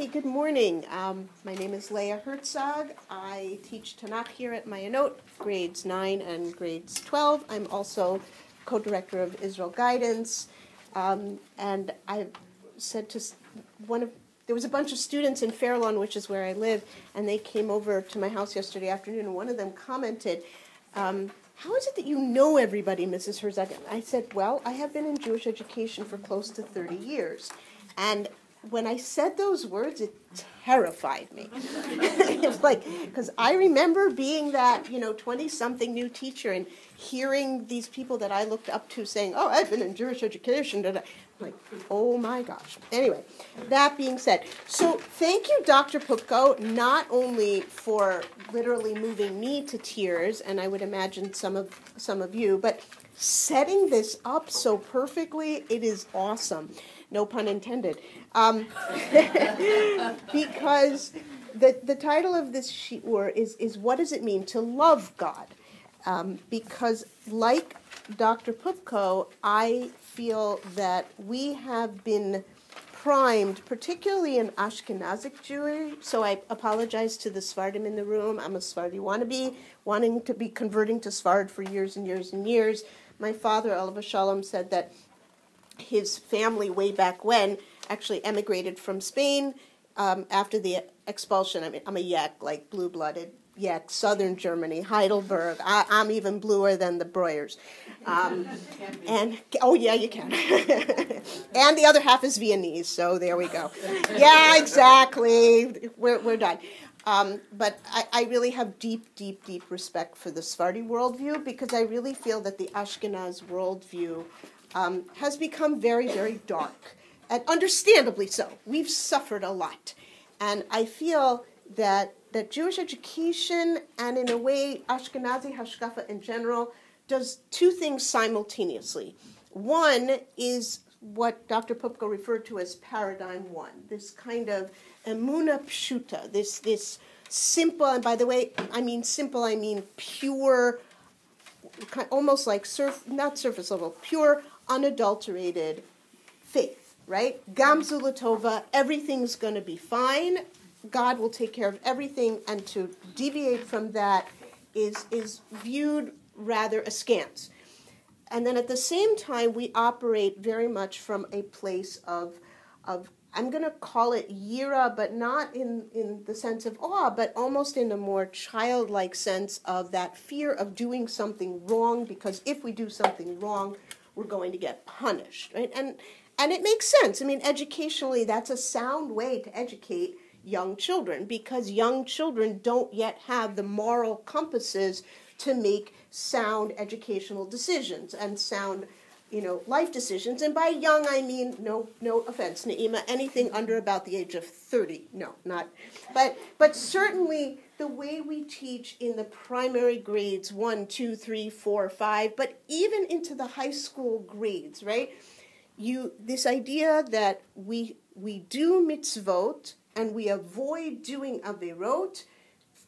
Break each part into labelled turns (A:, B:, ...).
A: Okay, good morning. My name is Leah Herzog. I teach Tanakh here at Mayanot, grades 9 and grades 12. I'm also co-director of Israel Guidance. And I said to there was a bunch of students in Fair Lawn, which is where I live, and they came over to my house yesterday afternoon, and one of them commented, how is it that you know everybody, Mrs. Herzog? And I said, well, I have been in Jewish education for close to 30 years. And when I said those words, it terrified me. It was like, because I remember being that, 20-something new teacher and hearing these people that I looked up to saying, oh, I've been in Jewish education. I'm like, oh my gosh. Anyway, that being said, so thank you, Dr. Pupko, not only for literally moving me to tears, and I would imagine some of you, but setting this up so perfectly. It is awesome. No pun intended. Because the title of this shiur is what does it mean to love God? Because like Dr. Pupko, I feel that we have been primed, particularly in Ashkenazic Jewry. So I apologize to the Sephardim in the room. I'm a Sephardi wannabe, wanting to be converting to Sephard for years and years and years. My father, Alav Shalom, said that his family way back when actually emigrated from Spain after the expulsion. I mean, I'm a Yek, like blue-blooded Yek, southern Germany, Heidelberg. I'm even bluer than the Breuers. Oh yeah, you can. And the other half is Viennese, so there we go. Yeah, exactly. We're done. But I really have deep, deep, deep respect for the Sephardi worldview because I really feel that the Ashkenaz worldview has become very, very dark, and understandably so. We've suffered a lot. And I feel that Jewish education, and in a way Ashkenazi Hashkafa in general, does two things simultaneously. One is what Dr. Pupko referred to as paradigm one, this kind of emuna pshuta, this simple, and by the way, I mean simple, I mean pure, almost like not surface level, pure, unadulterated faith, right? Gamzu l'tova, everything's going to be fine. God will take care of everything, and to deviate from that is viewed rather askance. And then at the same time, we operate very much from a place of I'm going to call it yira, but not in the sense of awe, but almost in a more childlike sense of that fear of doing something wrong, because if we do something wrong, we're going to get punished, right? And it makes sense. I mean, educationally, that's a sound way to educate young children, because young children don't yet have the moral compasses to make sound educational decisions and sound, life decisions. And by young, I mean, no offense, Naima, anything under about the age of 30. No, not. But certainly the way we teach in the primary grades, 1, 2, 3, 4, 5, but even into the high school grades, right? This idea that we do mitzvot and we avoid doing averot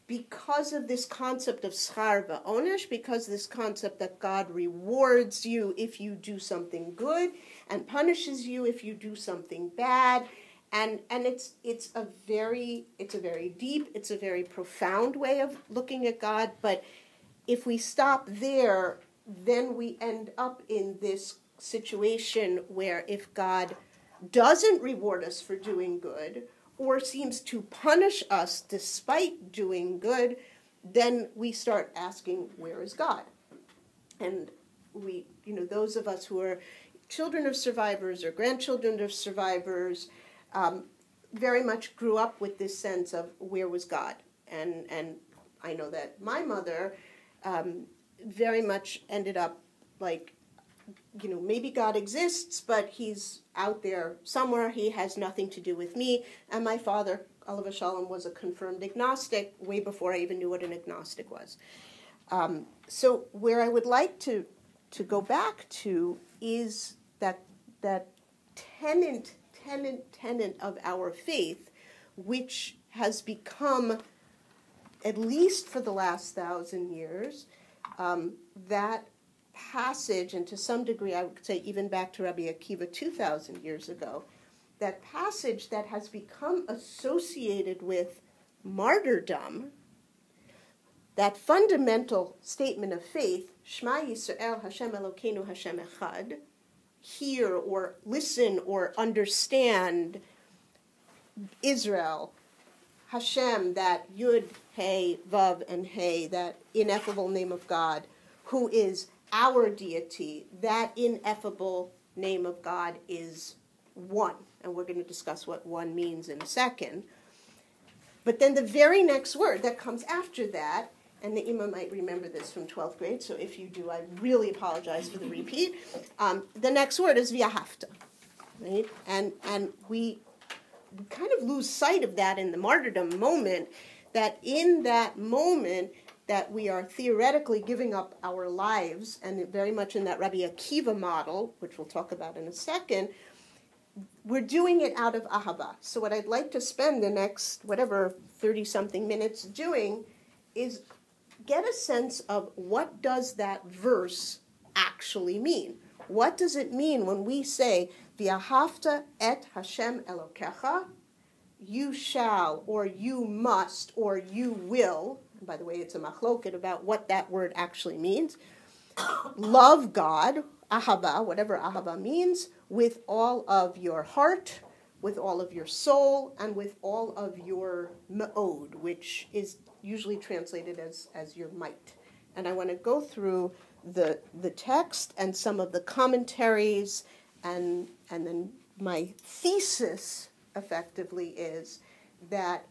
A: because of this concept of schar va'onesh, because this concept that God rewards you if you do something good and punishes you if you do something bad, and it's a very deep, it's a very profound way of looking at God. But if we stop there, then we end up in this situation where if God doesn't reward us for doing good, or seems to punish us despite doing good, then we start asking, where is God? And we, those of us who are children of survivors or grandchildren of survivors, very much grew up with this sense of where was God? And I know that my mother very much ended up like, maybe God exists, but he's out there somewhere. He has nothing to do with me. And my father, Alav Shalom, was a confirmed agnostic way before I even knew what an agnostic was. So where I would like to go back to is that tenet of our faith, which has become, at least for the last 1,000 years, that passage, and to some degree I would say even back to Rabbi Akiva 2,000 years ago, that passage that has become associated with martyrdom, that fundamental statement of faith, Shema Yisrael Hashem Elokeinu Hashem Echad, hear or listen or understand Israel, Hashem, that Yud, Hey, Vav, and Hey, that ineffable name of God, who is our deity, that ineffable name of God is one. And we're going to discuss what one means in a second. But then the very next word that comes after that, and the Imam might remember this from 12th grade, so if you do, I really apologize for the repeat. The next word is V'ahavta, right? And we kind of lose sight of that in the martyrdom moment, that in that moment that we are theoretically giving up our lives, and very much in that Rabbi Akiva model, which we'll talk about in a second, we're doing it out of ahava. So what I'd like to spend the next, 30-something minutes doing is get a sense of what does that verse actually mean. What does it mean when we say, V'ahavta et Hashem Elokecha, you shall, or you must, or you will, and by the way, it's a machloket about what that word actually means, love God, ahava, whatever ahava means, with all of your heart, with all of your soul, and with all of your me'od, which is usually translated as your might. And I want to go through the text and some of the commentaries, and then my thesis effectively is that,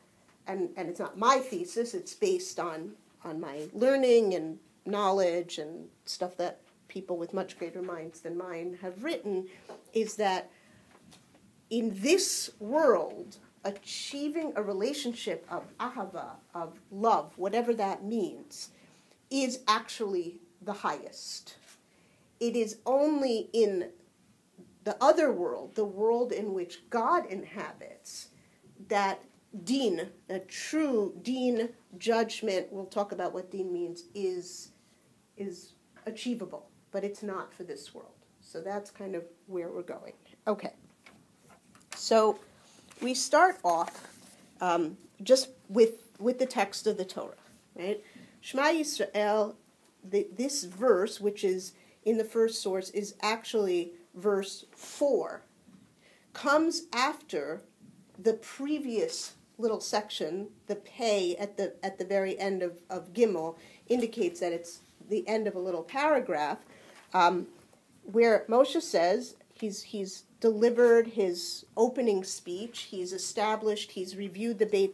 A: and it's not my thesis, it's based on my learning and knowledge and stuff that people with much greater minds than mine have written, is that in this world, achieving a relationship of ahava, of love, whatever that means, is actually the highest. It is only in the other world, the world in which God inhabits, that deen, a true deen judgment, we'll talk about what deen means, is achievable, but it's not for this world. So that's kind of where we're going. Okay. So we start off just with the text of the Torah, right? Shema Yisrael, this verse, which is in the first source, is actually verse 4, comes after the previous little section. The pei at the very end of Gimel indicates that it's the end of a little paragraph, where Moshe says he's delivered his opening speech, he's established, he's reviewed the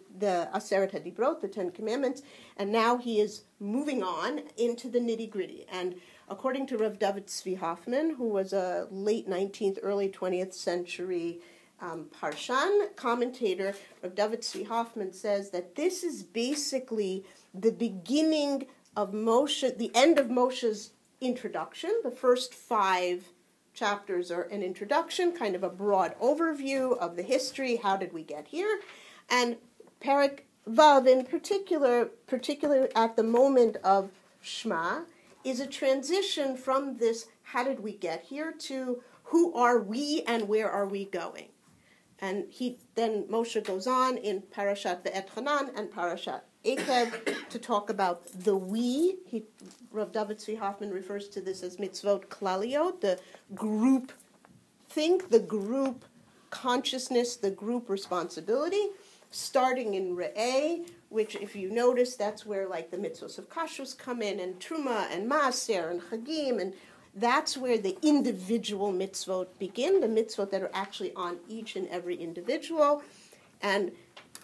A: Aseret HaDibrot, the Ten Commandments, and now he is moving on into the nitty-gritty. And according to Rav David Tzvi Hoffman, who was a late 19th, early 20th century Parshan commentator, Rav David Tzvi Hoffman says that this is basically the beginning of Moshe, the end of Moshe's introduction. The first 5 chapters are an introduction, kind of a broad overview of the history, how did we get here, and Perek Vav in particular at the moment of Shema, is a transition from this how did we get here to who are we and where are we going. And then Moshe goes on in Parashat Ve'et Hanan and Parashat Ekev to talk about the we. Rav David Tzvi Hoffman refers to this as mitzvot klaliot, the group think, the group consciousness, the group responsibility, starting in Re'eh, which if you notice, that's where like the mitzvos of kashrus come in, and Truma and Maaser and Chagim, and that's where the individual mitzvot begin, the mitzvot that are actually on each and every individual. And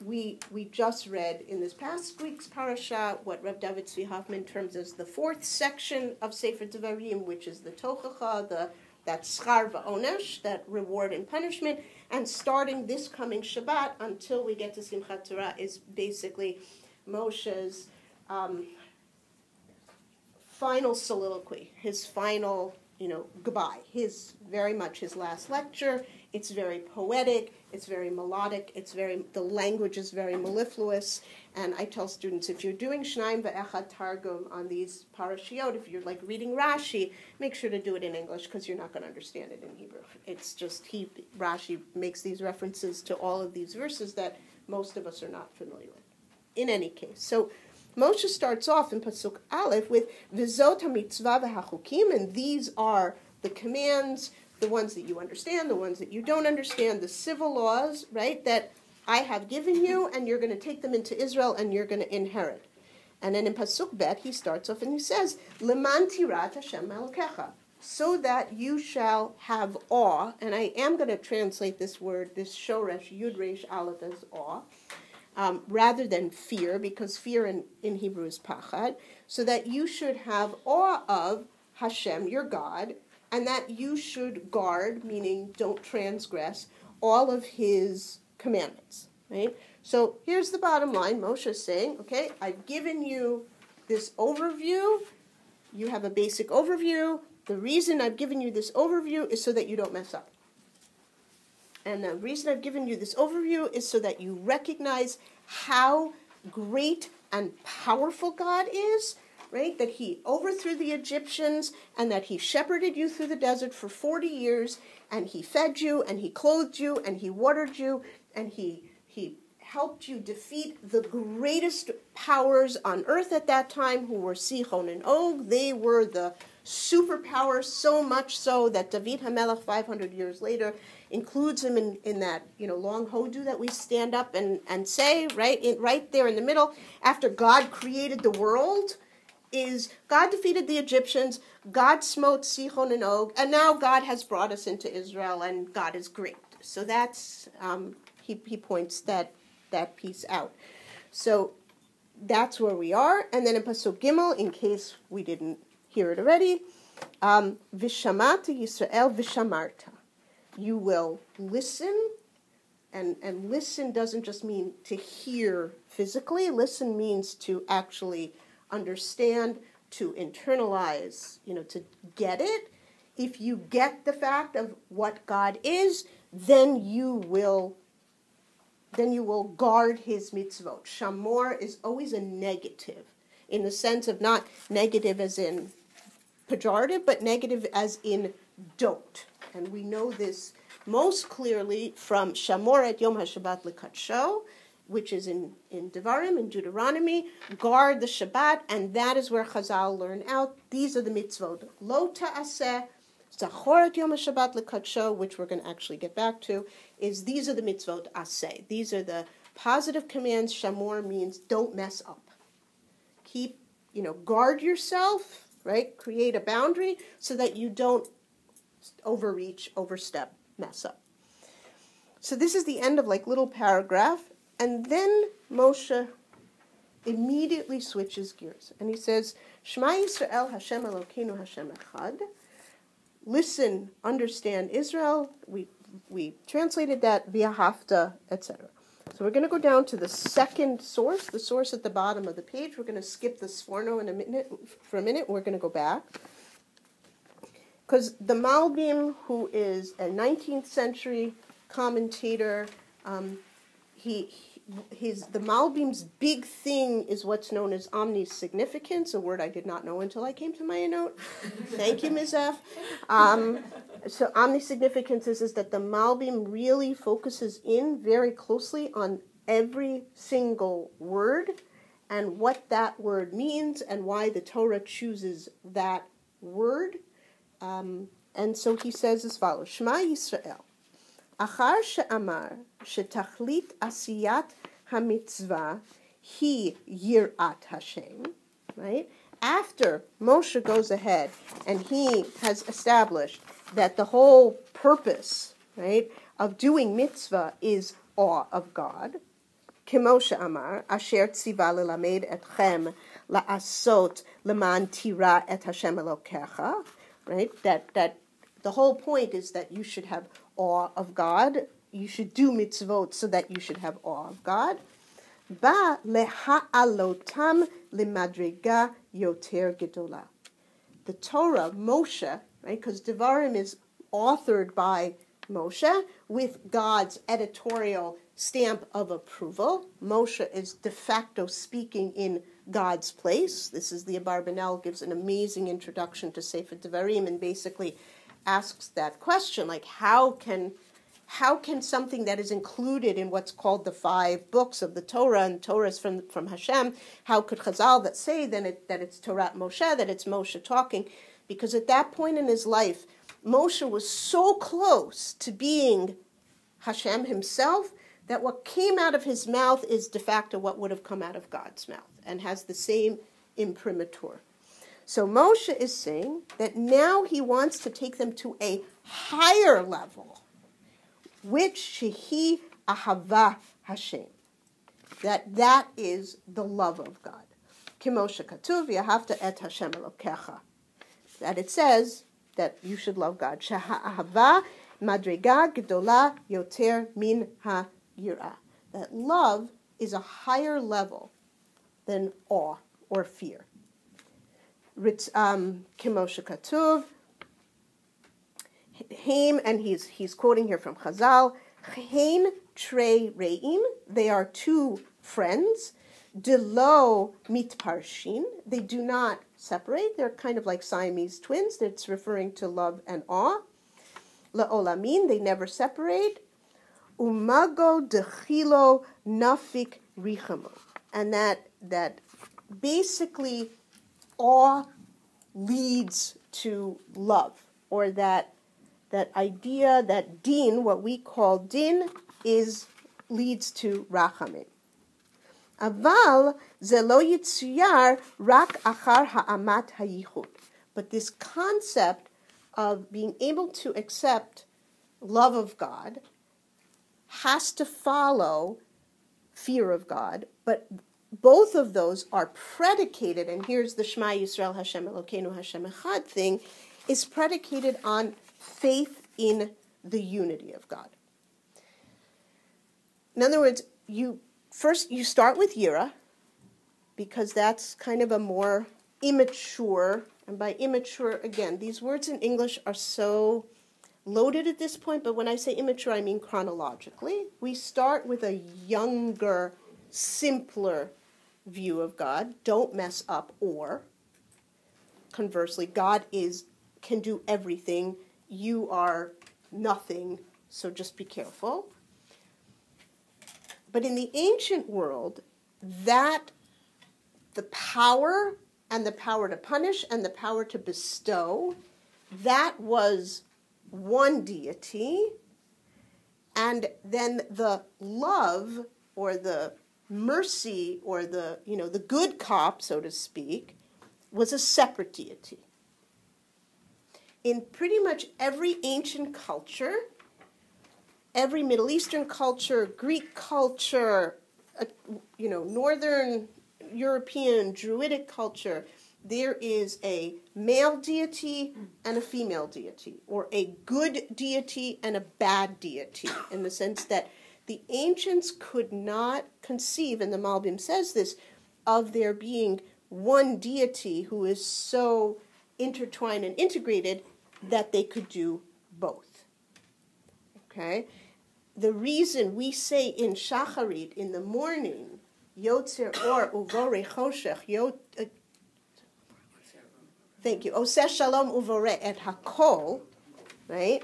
A: we just read in this past week's parasha what Reb David Tzvi Hoffman terms as the 4th section of Sefer Devarim, which is the tochacha, that schar va'onesh, that reward and punishment. And starting this coming Shabbat until we get to Simchat Torah is basically Moshe's final soliloquy, his final, goodbye, very much his last lecture. It's very poetic. It's very melodic. The language is very mellifluous. And I tell students, if you're doing Shnaim Ve'echad Targum on these parashiot, if you're like reading Rashi, make sure to do it in English because you're not going to understand it in Hebrew. It's just Rashi makes these references to all of these verses that most of us are not familiar with. In any case, so Moshe starts off in Pasuk Aleph with V'zot HaMitzvah V'Hachukim, and these are the commands, the ones that you understand, the ones that you don't understand, the civil laws, right, that I have given you, and you're going to take them into Israel, and you're going to inherit. And then in Pasuk Bet, he starts off and he says, Leman tirat Hashem Elokecha, so that you shall have awe, and I am going to translate this word, this shoresh, Yud Resh Aleph, as awe, rather than fear, because fear in Hebrew is pachad, so that you should have awe of Hashem, your God, and that you should guard, meaning don't transgress, all of his commandments, right? So here's the bottom line. Moshe is saying, okay, I've given you this overview. You have a basic overview. The reason I've given you this overview is so that you don't mess up. And the reason I've given you this overview is so that you recognize how great and powerful God is, right? That he overthrew the Egyptians and that he shepherded you through the desert for 40 years and he fed you and he clothed you and he watered you and he helped you defeat the greatest powers on earth at that time, who were Sichon and Og. They were the superpowers, so much so that David HaMelech 500 years later includes him in that long hodu that we stand up and say, right there in the middle, after God created the world, is God defeated the Egyptians, God smote Sichon and Og, and now God has brought us into Israel, and God is great. So that's, he points that piece out. So that's where we are. And then in Pasuk Gimel, in case we didn't hear it already, Vishamata Yisrael Vishamarta. You will listen, and listen doesn't just mean to hear physically. Listen means to actually understand, to internalize, to get it. If you get the fact of what God is, then you will guard his mitzvot. Shamor is always a negative, in the sense of not negative as in pejorative, but negative as in don't. And we know this most clearly from Shamor et Yom HaShabbat L'Kadsho, which is in Devarim, in Deuteronomy, guard the Shabbat, and that is where Chazal learn out. These are the mitzvot. Lo ta'aseh, Zachor et Yom HaShabbat L'Kadsho, which we're going to actually get back to, is these are the mitzvot aseh. These are the positive commands. Shamor means don't mess up. Keep, guard yourself, right? Create a boundary so that you don't overreach, overstep, mess up. So this is the end of little paragraph. And then Moshe immediately switches gears. And he says, Shema Yisrael Hashem Elokeinu Hashem Echad. Listen, understand Israel. We translated that via Hafta, etc. So we're going to go down to the second source, the source at the bottom of the page. We're going to skip the Sforno for a minute. We're going to go back. Because the Malbim, who is a 19th century commentator, the Malbim's big thing is what's known as omnisignificance, a word I did not know until I came to my note. Thank you, Ms. F. So omnisignificance is that the Malbim really focuses in very closely on every single word and what that word means and why the Torah chooses that word. And so he says as follows, Shema Yisrael. Achar she'amar shetachlit asiyat hamitzvah hi yirat Hashem, right? After Moshe goes ahead and he has established that the whole purpose, right, of doing mitzvah is awe of God, Kemoshe amar asher tziva lelamed etchem la'asot leman tira et Hashem Elokecha, right? That the whole point is that you should have awe of God. You should do mitzvot so that you should have awe of God. Ba leha'alotam limadriga yoter gedola. The Torah, Moshe, right? Because Devarim is authored by Moshe, with God's editorial stamp of approval. Moshe is de facto speaking in God's place. This is the Abarbanel gives an amazing introduction to Sefer Devarim and basically asks that question, like how can something that is included in what's called the 5 books of the Torah, and Torah is from Hashem, how could Chazal that say then that it's Torah Moshe, that it's Moshe talking? Because at that point in his life, Moshe was so close to being Hashem himself that what came out of his mouth is de facto what would have come out of God's mouth and has the same imprimatur. So Moshe is saying that now he wants to take them to a higher level, which shehi ahava Hashem, that is the love of God. Kimoshe katuv yahavta et Hashem elokecha, that it says that you should love God. Sheha'ahava madrega gedola yoter min ha'yira, that love is a higher level than awe or fear. Kimoshe katuv Haim, and he's quoting here from Chazal, Hain trei re'im, they are 2 friends, de lo mitparshin, they do not separate, they're kind of like Siamese twins, it's referring to love and awe. La'olamin, they never separate. Umago dechilo nafik richamu, and that basically awe leads to love, or that idea that din, what we call din, leads to rachamim. Aval ze lo yitzuyar rak achar ha'amat hayichud. But this concept of being able to accept love of God has to follow fear of God, but both of those are predicated, and here's the Shema Yisrael Hashem Elokeinu Hashem Echad thing, is predicated on faith in the unity of God. In other words, you start with Yira, because that's kind of a more immature, and by immature, again, these words in English are so loaded at this point, but when I say immature, I mean chronologically. We start with a younger, simpler view of God. Don't mess up, or conversely, God can do everything. You are nothing, so just be careful. But in the ancient world, that the power and the power to punish and the power to bestow, that was one deity, and then the love or the mercy or the good cop, so to speak, was a separate deity. In pretty much every ancient culture, every Middle Eastern culture, Greek culture, Northern European, Druidic culture, there is a male deity and a female deity, or a good deity and a bad deity, in the sense that the ancients could not conceive, and the Malbim says this, of there being one deity who is so intertwined and integrated that they could do both. Okay? The reason we say in Shacharit, in the morning, Yotzer Or Uvore Choshech, thank you, Oseh Shalom Uvore et Hakol, right,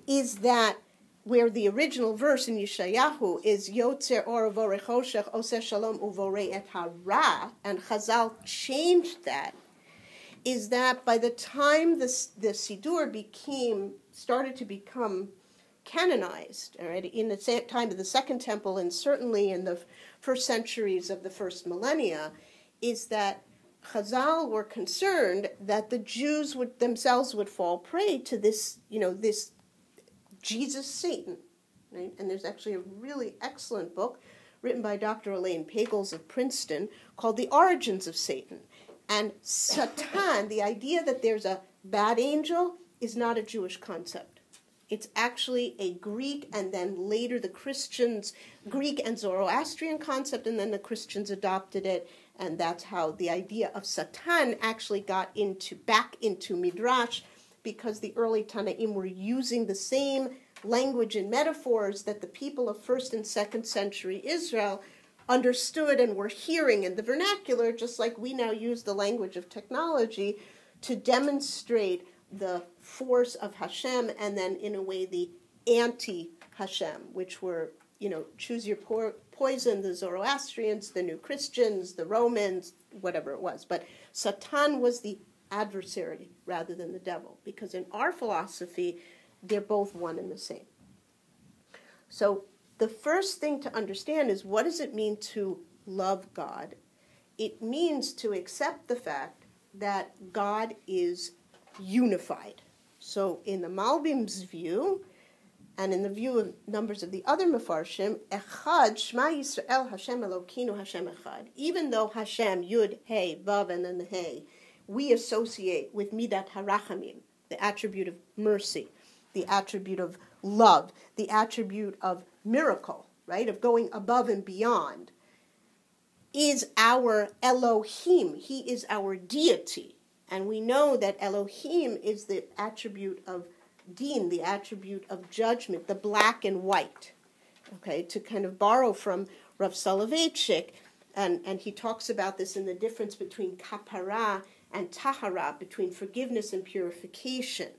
A: is that where the original verse in Yeshayahu is Yotzer Or Uvore Choshech, Oseh Shalom Uvore et Hara, and Chazal changed that, is that by the time the Siddur started to become canonized, already in the time of the Second Temple, and certainly in the first centuries of the first millennia, is that Chazal were concerned that the Jews themselves would fall prey to this, this Jesus Satan. Right? And there's actually a really excellent book written by Dr. Elaine Pagels of Princeton called The Origins of Satan. And Satan, the idea that there's a bad angel, is not a Jewish concept. It's actually a Greek, and then later the Christians, Greek and Zoroastrian concept, and then the Christians adopted it, and that's how the idea of Satan actually got back into Midrash, because the early Tanaim were using the same language and metaphors that the people of 1st and 2nd century Israel understood and were hearing in the vernacular, just like we now use the language of technology to demonstrate the force of Hashem, and then in a way the anti-Hashem, which were, choose your poison, the Zoroastrians, the New Christians, the Romans, whatever it was. But Satan was the adversary rather than the devil, because in our philosophy, they're both one and the same. So the first thing to understand is, what does it mean to love God? It means to accept the fact that God is unified. So in the Malbim's view, and in the view of numbers of the other Mefarshim, Echad, Shema Yisrael, Hashem Elokeinu, Hashem Echad. Even though Hashem, Yud, Hey, Vav, and then the Hey, we associate with Midat HaRachamim, the attribute of mercy, the attribute of love, the attribute of miracle, right, of going above and beyond, is our Elohim. He is our deity. And we know that Elohim is the attribute of Din, the attribute of judgment, the black and white. Okay, to kind of borrow from Rav Soloveitchik, and he talks about this in the difference between kapara and tahara, between forgiveness and purification.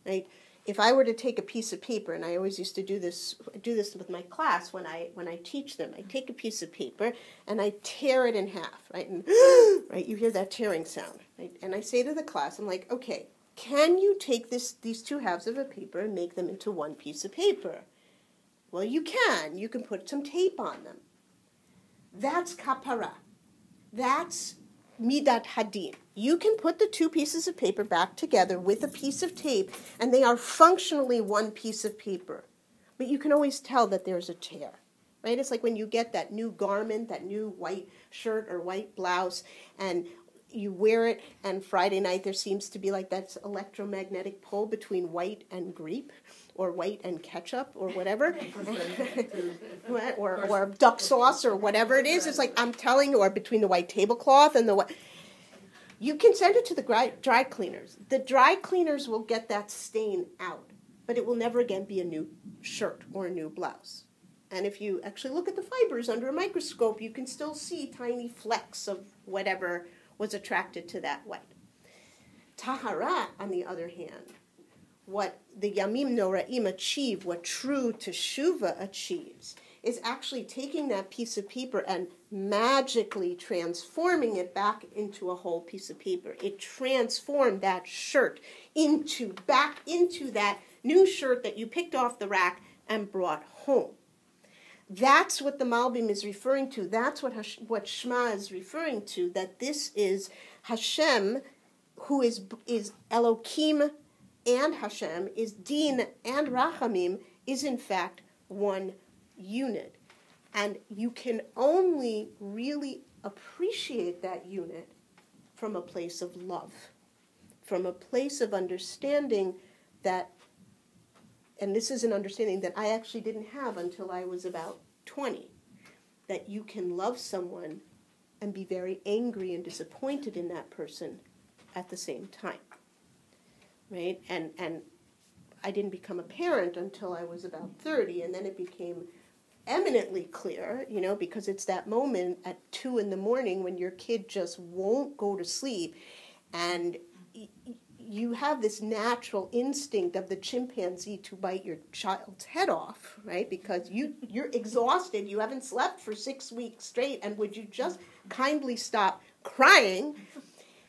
A: Right? If I were to take a piece of paper, and I always used to do this with my class when I teach them, I take a piece of paper and I tear it in half, right? And right, you hear that tearing sound, right? And I say to the class, I'm like, okay, can you take these two halves of a paper and make them into one piece of paper? Well, you can. You can put some tape on them. That's kapara. That's midat hadin. You can put the two pieces of paper back together with a piece of tape, and they are functionally one piece of paper. But you can always tell that there's a tear, right? It's like when you get that new garment, that new white shirt or white blouse, and you wear it, and Friday night there seems to be like that electromagnetic pull between white and grape, or white and ketchup, or whatever, or duck sauce, or whatever it is. It's like, I'm telling you, or between the white tablecloth and the white. You can send it to the dry cleaners. The dry cleaners will get that stain out, but it will never again be a new shirt or a new blouse. And if you actually look at the fibers under a microscope, you can still see tiny flecks of whatever was attracted to that white. Tahara, on the other hand, what the Yamim Noraim achieve, what true Teshuvah achieves, is actually taking that piece of paper and magically transforming it back into a whole piece of paper. It transformed that shirt back into that new shirt that you picked off the rack and brought home. That's what the Malbim is referring to. That's what Shema is referring to, that this is Hashem, who is Elokim and Hashem, is Din and Rachamim, is in fact one unit. And you can only really appreciate that unit from a place of love, from a place of understanding that, and this is an understanding that I actually didn't have until I was about 20, that you can love someone and be very angry and disappointed in that person at the same time, right? And I didn't become a parent until I was about 30, and then it became eminently clear, because it's that moment at 2 a.m. when your kid just won't go to sleep, and you have this natural instinct of the chimpanzee to bite your child's head off, right? Because you're exhausted, you haven't slept for 6 weeks straight, and would you just kindly stop crying,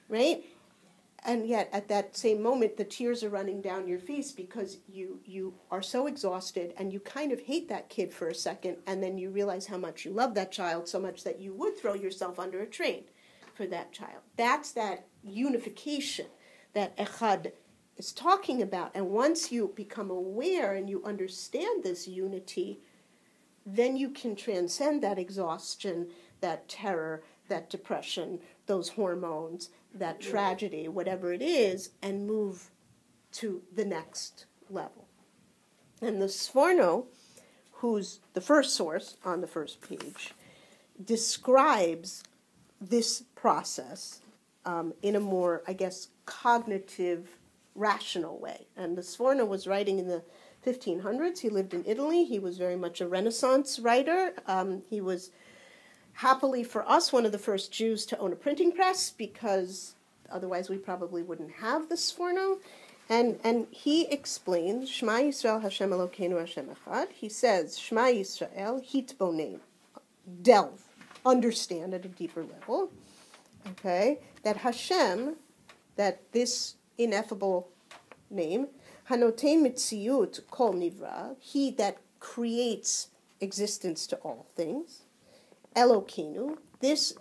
A: right? And yet, at that same moment, the tears are running down your face because you are so exhausted, and you kind of hate that kid for a second, and then you realize how much you love that child, so much that you would throw yourself under a train for that child. That's that unification that Echad is talking about. And once you become aware and you understand this unity, then you can transcend that exhaustion, that terror, that depression, those hormones, that tragedy, whatever it is, and move to the next level. And the Sforno, who's the first source on the first page, describes this process in a more, cognitive, rational way. And the Sforno was writing in the 1500s. He lived in Italy. He was very much a Renaissance writer. He was, happily for us, one of the first Jews to own a printing press, because otherwise we probably wouldn't have the Sforno. And he explains, Shema Yisrael Hashem Elokeinu Hashem Echad. He says, Shema Yisrael, hitbonein, delve, understand at a deeper level. Okay, that Hashem, that this ineffable name, Hanotein Mitziut Kol Nivra, he that creates existence to all things, Elokeinu, this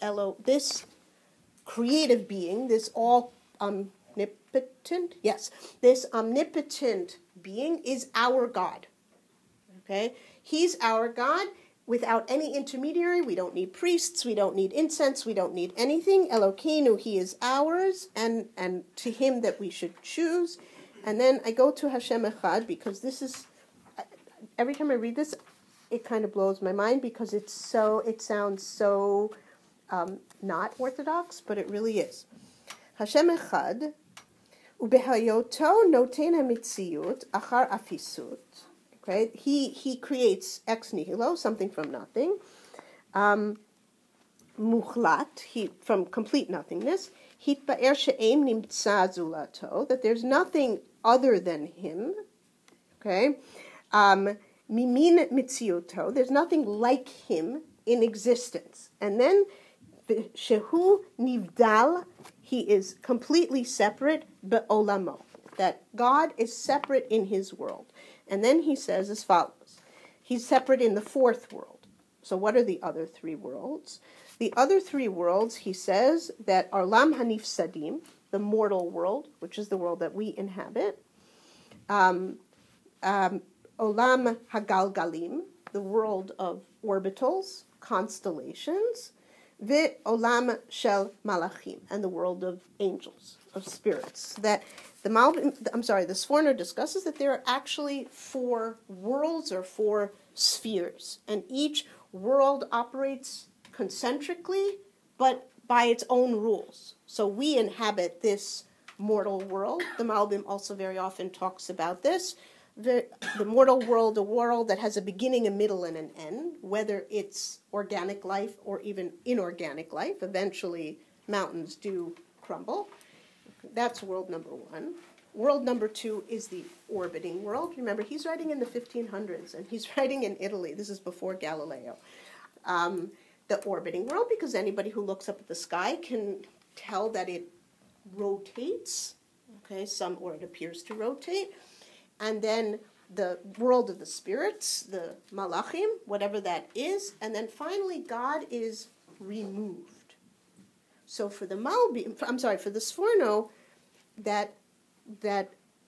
A: creative being, this all omnipotent, yes, this omnipotent being is our God. Okay, he's our God. Without any intermediary, we don't need priests, we don't need incense, we don't need anything. Elokeinu, he is ours, and to him that we should choose. And then I go to Hashem Echad, because this is, every time I read this, it kind of blows my mind, because it sounds so not orthodox, but it really is. Hashem Echad, ubehayoto noten hamitziut achar afisut. Okay, he creates ex nihilo, something from nothing. Muchlat, from complete nothingness. Hitba'er she'ein nimtza zulato, that there's nothing other than him. Okay, mimin mitziuto, there's nothing like him in existence. And then shehu nivdal, he is completely separate, be'olamo, that God is separate in his world. And then he says as follows, he's separate in the fourth world. So what are the other three worlds? The other three worlds, he says, that are Lam Hanifsadim, the mortal world, which is the world that we inhabit, Olam Hagalgalim, the world of orbitals, constellations, Vi Olam Shel Malachim, and the world of angels, of spirits. That the Sforno discusses that there are actually 4 worlds or 4 spheres, and each world operates concentrically, but by its own rules. So we inhabit this mortal world. The Malbim also very often talks about this. The mortal world, a world that has a beginning, a middle, and an end, whether it's organic life or even inorganic life. Eventually, mountains do crumble. That's world number 1. World number 2 is the orbiting world. Remember, he's writing in the 1500s, and he's writing in Italy. This is before Galileo. The orbiting world, because anybody who looks up at the sky can tell that it rotates, okay, or it appears to rotate. And then the world of the spirits, the malachim, whatever that is. And then finally, God is removed. So for the for the Sforno, that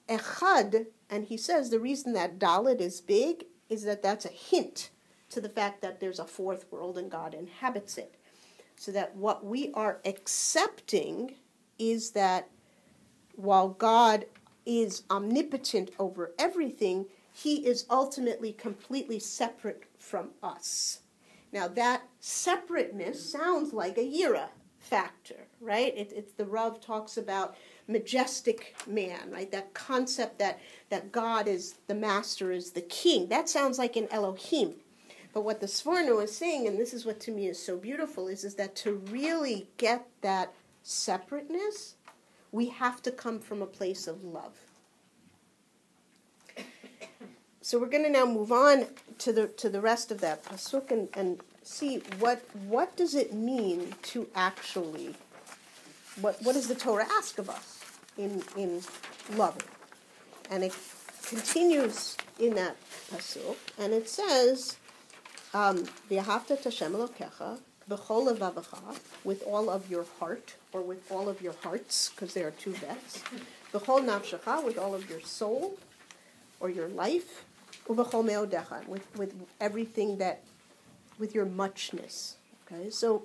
A: echad, and he says the reason that Dalet is big is that that's a hint to the fact that there's a fourth world and God inhabits it. So that what we are accepting is that while God is omnipotent over everything, he is ultimately completely separate from us. Now that separateness sounds like a yira factor, right? It's the Rav talks about majestic man, right? That concept that God is the master, is the king. That sounds like an Elohim. But what the Sforno is saying, and this is what to me is so beautiful, is that to really get that separateness, we have to come from a place of love. So we're going to now move on to the rest of that pasuk and see what does it mean to actually, what does the Torah ask of us in loving? And it continues in that pasuk, and it says, V'ahavta et Hashem Elokecha b'chol levavecha, with all of your heart, or with all of your hearts, because there are 2 vets. B'chol nafshecha, with all of your soul, or your life. Uv'chol meodecha, with everything with your muchness. Okay, so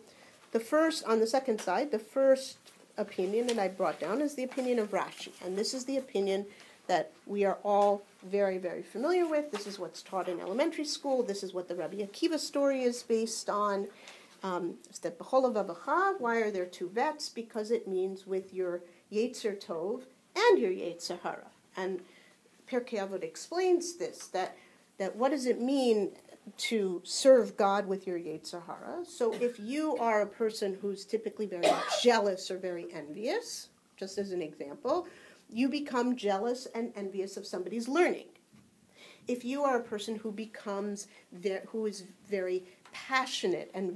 A: on the second side, the first opinion that I brought down is the opinion of Rashi, and this is the opinion that we are all very, very familiar with. This is what's taught in elementary school. This is what the Rabbi Akiva story is based on. It's that b'chol levavecha. Why are there 2 vets? Because it means with your Yetzer Tov and your Yetzer Hara. And Pirkei Avot explains this, that what does it mean to serve God with your Yetzer Hara? So if you are a person who's typically very jealous or very envious, just as an example, you become jealous and envious of somebody's learning. If you are a person who who is very passionate and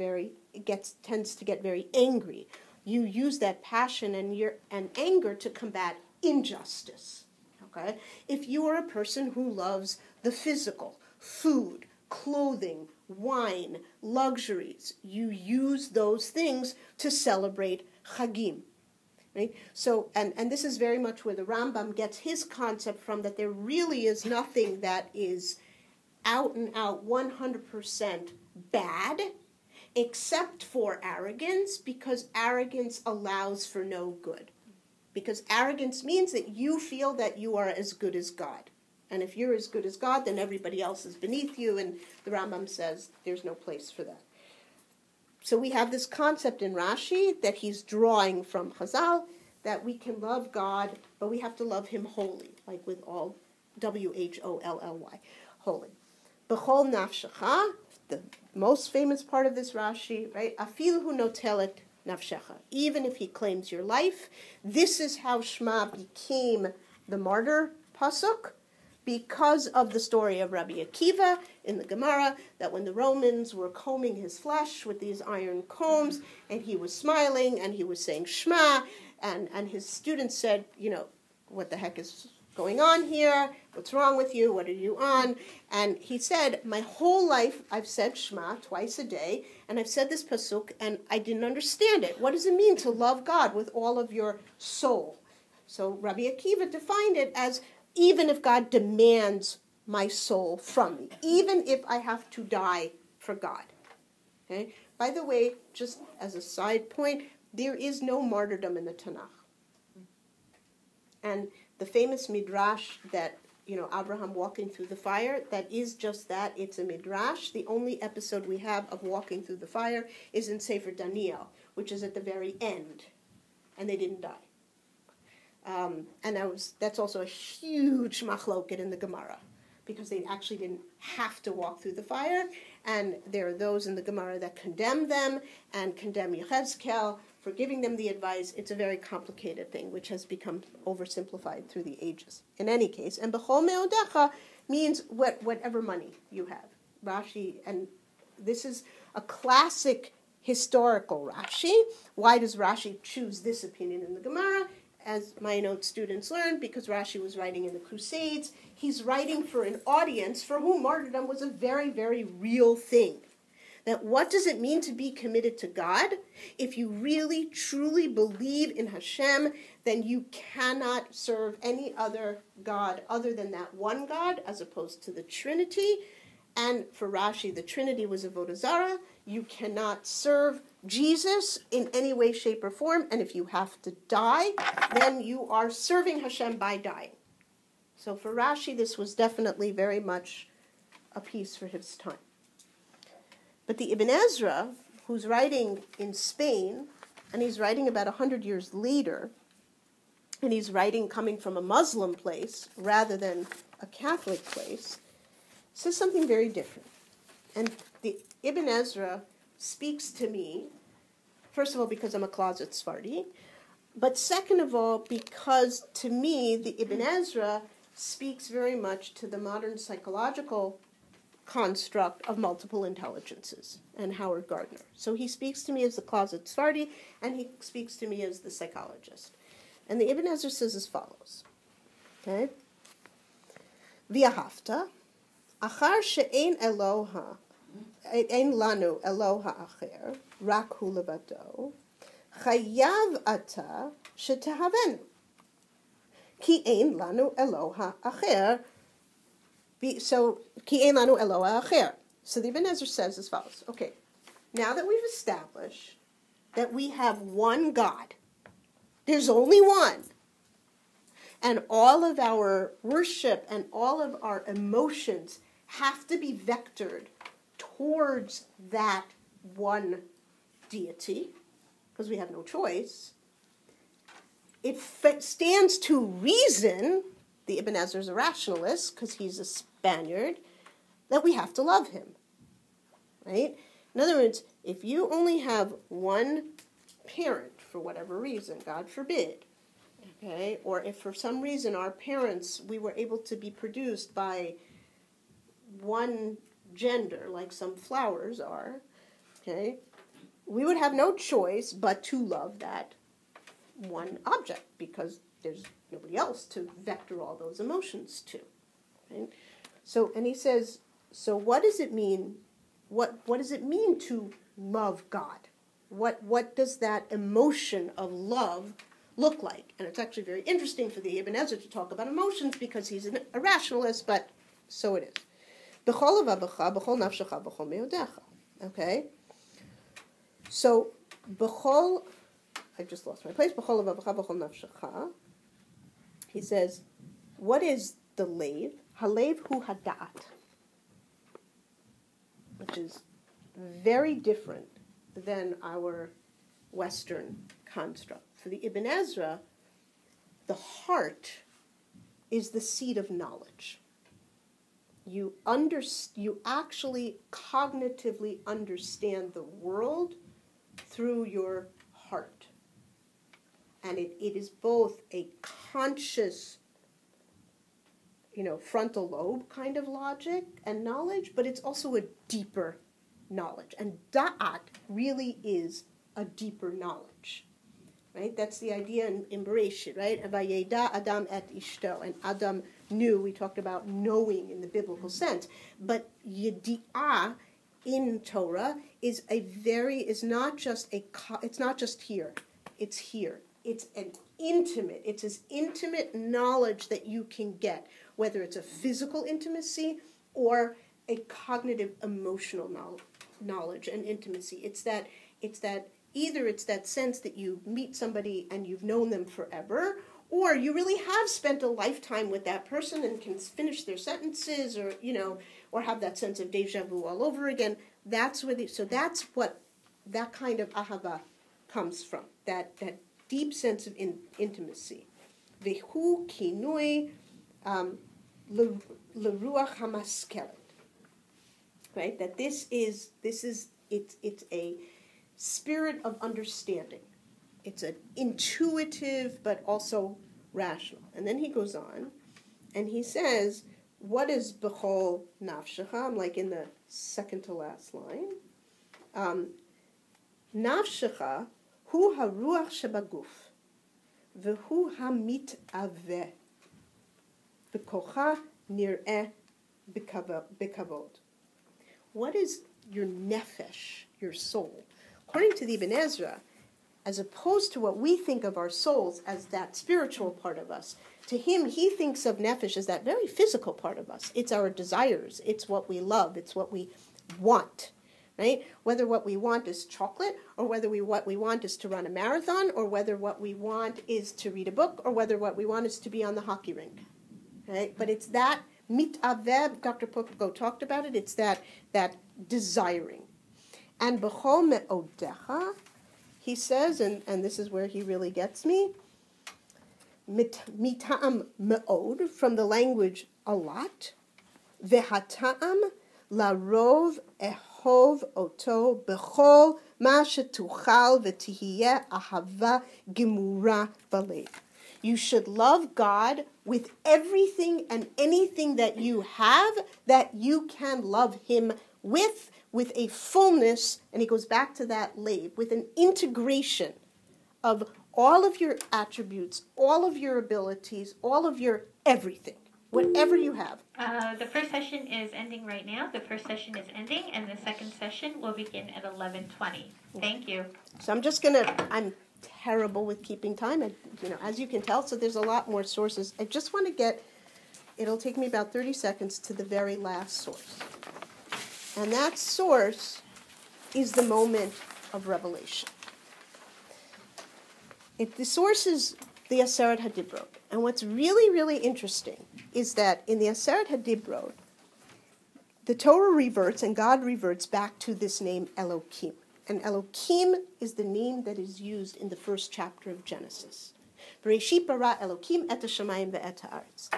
A: tends to get very angry, you use that passion and anger to combat injustice. Okay? If you are a person who loves the physical, food, clothing, wine, luxuries, you use those things to celebrate Chagim. Right? So, and this is very much where the Rambam gets his concept from, that there really is nothing that is out and out 100% bad, except for arrogance, because arrogance allows for no good. Because arrogance means that you feel that you are as good as God. And if you're as good as God, then everybody else is beneath you, and the Rambam says there's no place for that. So we have this concept in Rashi that he's drawing from Chazal, that we can love God, but we have to love him wholly, like with all W-H-O-L-L-Y, holy. B'chol nafshecha, the most famous part of this Rashi, right? Afilu hu notelet nafshecha, even if he claims your life. This is how Shema became the martyr pasuk, because of the story of Rabbi Akiva in the Gemara, that when the Romans were combing his flesh with these iron combs, and he was smiling, and he was saying Shema, and his students said, what the heck is going on here? What's wrong with you? What are you on? And he said, my whole life I've said Shema twice a day, and I've said this pasuk, and I didn't understand it. What does it mean to love God with all of your soul? So Rabbi Akiva defined it as, even if God demands my soul from me, even if I have to die for God. Okay? By the way, just as a side point, there is no martyrdom in the Tanakh. And the famous midrash that, Abraham walking through the fire, that is just that, it's a midrash. The only episode we have of walking through the fire is in Sefer Daniel, which is at the very end, and they didn't die. And that's also a huge machloket in the Gemara, because they actually didn't have to walk through the fire, and there are those in the Gemara that condemn them and condemn Yechezkel for giving them the advice. It's a very complicated thing, which has become oversimplified through the ages. In any case, and b'chol me'odecha means whatever money you have. Rashi, and this is a classic historical Rashi. Why does Rashi choose this opinion in the Gemara? As my note students learned, because Rashi was writing in the Crusades, he's writing for an audience for whom martyrdom was a very, very real thing. That what does it mean to be committed to God? If you really, truly believe in Hashem, then you cannot serve any other God other than that one God, as opposed to the Trinity. And for Rashi, the Trinity was avodah zarah. You cannot serve Jesus in any way, shape, or form. And if you have to die, then you are serving Hashem by dying. So for Rashi, this was definitely very much a piece for his time. But the Ibn Ezra, who's writing in Spain, and he's writing about 100 years later, and he's writing coming from a Muslim place rather than a Catholic place, says something very different. And the Ibn Ezra speaks to me, first of all, because I'm a closet Sephardi, but second of all, because to me, the Ibn Ezra speaks very much to the modern psychological construct of multiple intelligences and Howard Gardner. So he speaks to me as the closet Sephardi, and he speaks to me as the psychologist. And the Ibn Ezra says as follows, okay? V'ahavta, achar she'ein Eloha, ein lanu Eloha acher, rak hu levado, chayav ata shetehavenu, ki ein lanu Eloha acher. So, ki ein lanu Eloha acher. So the Ibn Ezra says as follows, okay, now that we've established that we have one God, there's only one, and all of our worship and all of our emotions have to be vectored towards that one deity, because we have no choice, it stands to reason the Ibn Ezra is a rationalist because he's a Spaniard, that we have to love him, right? In other words, if you only have one parent for whatever reason, God forbid, okay, or if for some reason our parents, we were able to be produced by one gender, like some flowers are, okay, we would have no choice but to love that one object because there's nobody else to vector all those emotions to, right? So, and he says, so what does it mean? What does it mean to love God? What does that emotion of love look like? And it's actually very interesting for the Ibn Ezra to talk about emotions because he's a rationalist, but so it is. B'chol levavecha, b'chol nafshecha, b'chol meodecha. Okay? So, b'chol, I just lost my place, b'chol levavecha, b'chol nafshecha. He says, what is the lave? Halev hu hadat. Which is very different than our Western construct. For the Ibn Ezra, the heart is the seat of knowledge. You actually cognitively understand the world through your heart. And it is both a conscious, frontal lobe kind of logic and knowledge, but it's also a deeper knowledge. And da'at really is a deeper knowledge, right? That's the idea in Bereshit, right? Vayeda Adam et ishto, and Adam knew. We talked about knowing in the biblical sense, but yedi'ah in Torah is not just here. It's here. It's it's as intimate knowledge that you can get, whether it's a physical intimacy or a cognitive emotional knowledge and intimacy. It's that either it's that sense that you meet somebody and you've known them forever, or you really have spent a lifetime with that person and can finish their sentences, or have that sense of deja vu all over again. That's what that kind of ahava comes from. That deep sense of intimacy. Vehu kinui l'ruach hamaskelet. Right? That it's a spirit of understanding. It's an intuitive but also rational. And then he goes on and he says, what is b'chol nafshecha? I'm like in the second to last line. Nafshecha hu haruach shebaguf v'hu hamitaveh v'kocha nir'eh b'kavod. What is your nefesh, your soul? According to the Ibn Ezra, as opposed to what we think of our souls as that spiritual part of us, to him, he thinks of nefesh as that very physical part of us. It's our desires. It's what we love. It's what we want, right? Whether what we want is chocolate, or whether what we want is to run a marathon, or whether what we want is to read a book, or whether what we want is to be on the hockey rink, right? But it's that mitaveh, Dr. Pukko talked about it, it's that desiring. And b'chol me'odecha, he says, and this is where he really gets me, mita'am me'od, from the language a lot, vehata'am larov ehov oto b'chol ma shetuchal v'tihiyeh ahava gemura v'lev. You should love God with everything and anything that you have, that you can love him with a fullness, and he goes back to that lave, with an integration of all of your attributes, all of your abilities, all of your everything, whatever you have.
B: The first session is ending right now. The first session is ending, and the second session will begin at 11:20. Thank you.
A: So I'm terrible with keeping time, and, as you can tell, so there's a lot more sources. I just want to it'll take me about 30 seconds to the very last source. And that source is the moment of revelation. The source is the Aseret HaDibrot. And what's really, really interesting is that in the Aseret HaDibrot, the Torah reverts and God reverts back to this name Elohim. And Elohim is the name that is used in the first chapter of Genesis. Bereshit bara Elohim et hashamayim ve'et haaretz.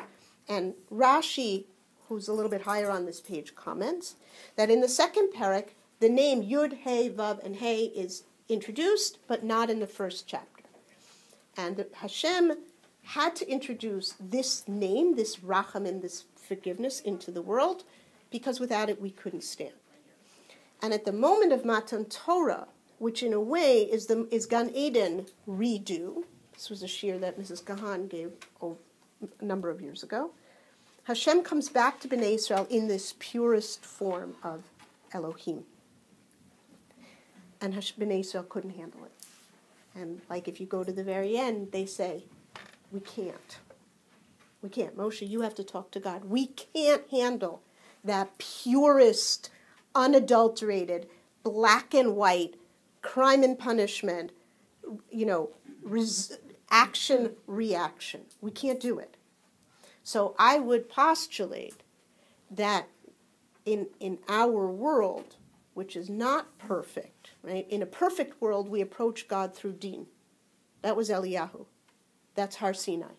A: And Rashi, who's a little bit higher on this page, comments that in the second parak, the name Yud, He, Vav, and He is introduced, but not in the first chapter. And Hashem had to introduce this name, this Rachamim, this forgiveness into the world, because without it we couldn't stand. And at the moment of Matan Torah, which in a way is Gan Eden redo, this was a shir that Mrs. Kahan gave a number of years ago, Hashem comes back to Bnei Israel in this purest form of Elohim. And Bnei Israel couldn't handle it. And like if you go to the very end, they say, we can't. We can't. Moshe, you have to talk to God. We can't handle that purest, unadulterated, black and white, crime and punishment, action, reaction. We can't do it. So I would postulate that in our world, which is not perfect, right? In a perfect world, we approach God through Din. That was Eliyahu. That's Har Sinai.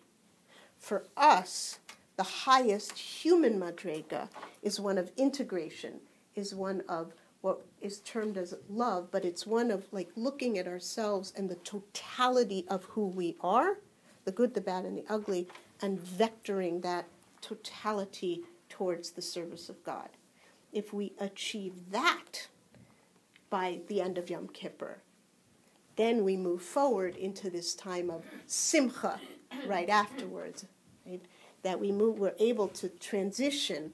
A: For us, the highest human madrega is one of integration, is one of what is termed as love, but it's one of like looking at ourselves and the totality of who we are, the good, the bad, and the ugly, and vectoring that totality towards the service of God. If we achieve that by the end of Yom Kippur, then we move forward into this time of simcha right afterwards, right? That we're able to transition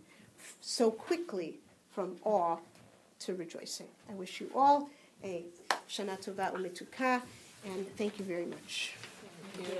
A: so quickly from awe to rejoicing. I wish you all a Shana Tova U'Metuka, and thank you very much.
C: Thank you.